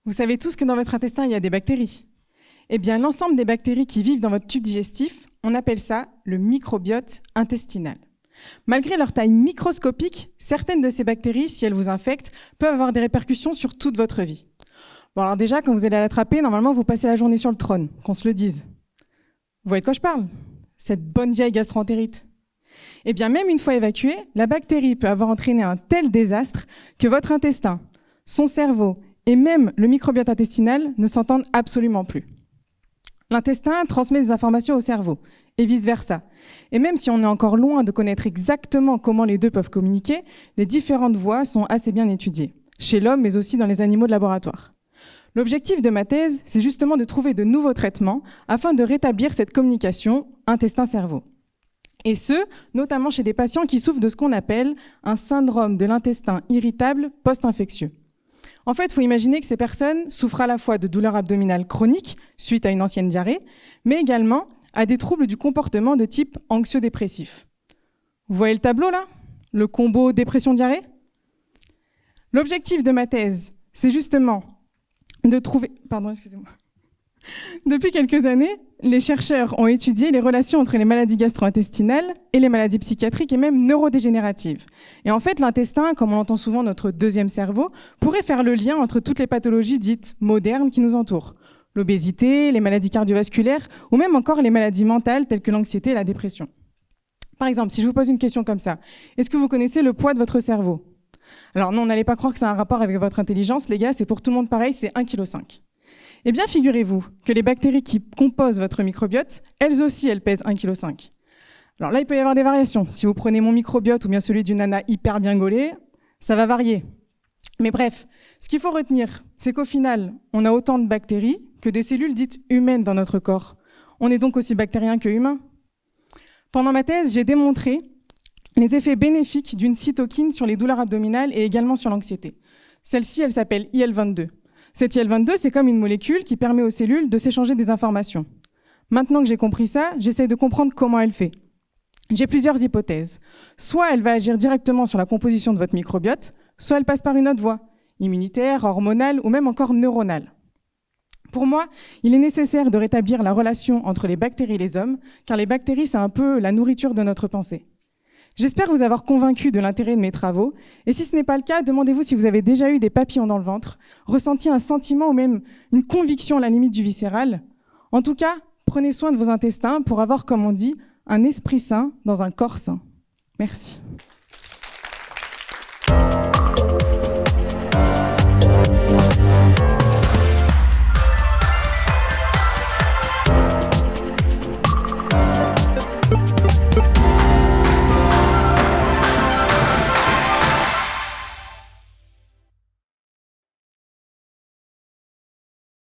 Vous savez tous que dans votre intestin, il y a des bactéries. Eh bien, l'ensemble des bactéries qui vivent dans votre tube digestif, on appelle ça le microbiote intestinal. Malgré leur taille microscopique, certaines de ces bactéries, si elles vous infectent, peuvent avoir des répercussions sur toute votre vie. Bon, alors déjà, quand vous allez l'attraper, normalement, vous passez la journée sur le trône, qu'on se le dise. Vous voyez de quoi je parle? Cette bonne vieille gastroentérite. Eh bien, même une fois évacuée, la bactérie peut avoir entraîné un tel désastre que votre intestin, son cerveau et même le microbiote intestinal ne s'entendent absolument plus. L'intestin transmet des informations au cerveau et vice-versa. Et même si on est encore loin de connaître exactement comment les deux peuvent communiquer, les différentes voies sont assez bien étudiées, chez l'homme mais aussi dans les animaux de laboratoire. L'objectif de ma thèse, c'est justement de trouver de nouveaux traitements afin de rétablir cette communication intestin-cerveau. Et ce, notamment chez des patients qui souffrent de ce qu'on appelle un syndrome de l'intestin irritable post-infectieux. En fait, il faut imaginer que ces personnes souffrent à la fois de douleurs abdominales chroniques suite à une ancienne diarrhée, mais également à des troubles du comportement de type anxio-dépressif. Vous voyez le tableau là? Le combo dépression-diarrhée? L'objectif de ma thèse, c'est justement de trouver... Pardon, excusez-moi. Depuis quelques années, les chercheurs ont étudié les relations entre les maladies gastro-intestinales et les maladies psychiatriques et même neurodégénératives. Et en fait, l'intestin, comme on l'entend souvent notre deuxième cerveau, pourrait faire le lien entre toutes les pathologies dites modernes qui nous entourent. L'obésité, les maladies cardiovasculaires ou même encore les maladies mentales telles que l'anxiété et la dépression. Par exemple, si je vous pose une question comme ça, est-ce que vous connaissez le poids de votre cerveau? Alors non, n'allez pas croire que ça a un rapport avec votre intelligence, les gars, c'est pour tout le monde pareil, c'est 1,5 kg. Eh bien, figurez-vous que les bactéries qui composent votre microbiote, elles aussi, elles pèsent 1,5 kg. Alors là, il peut y avoir des variations. Si vous prenez mon microbiote ou bien celui d'une nana hyper bien gaulée, ça va varier. Mais bref, ce qu'il faut retenir, c'est qu'au final, on a autant de bactéries que des cellules dites humaines dans notre corps. On est donc aussi bactérien que humain. Pendant ma thèse, j'ai démontré les effets bénéfiques d'une cytokine sur les douleurs abdominales et également sur l'anxiété. Celle-ci, elle s'appelle IL-22. Cette IL-22, c'est comme une molécule qui permet aux cellules de s'échanger des informations. Maintenant que j'ai compris ça, j'essaie de comprendre comment elle fait. J'ai plusieurs hypothèses. Soit elle va agir directement sur la composition de votre microbiote, soit elle passe par une autre voie, immunitaire, hormonale ou même encore neuronale. Pour moi, il est nécessaire de rétablir la relation entre les bactéries et les hommes, car les bactéries, c'est un peu la nourriture de notre pensée. J'espère vous avoir convaincu de l'intérêt de mes travaux, et si ce n'est pas le cas, demandez-vous si vous avez déjà eu des papillons dans le ventre, ressenti un sentiment ou même une conviction à la limite du viscéral. En tout cas, prenez soin de vos intestins pour avoir, comme on dit, un esprit sain dans un corps sain. Merci.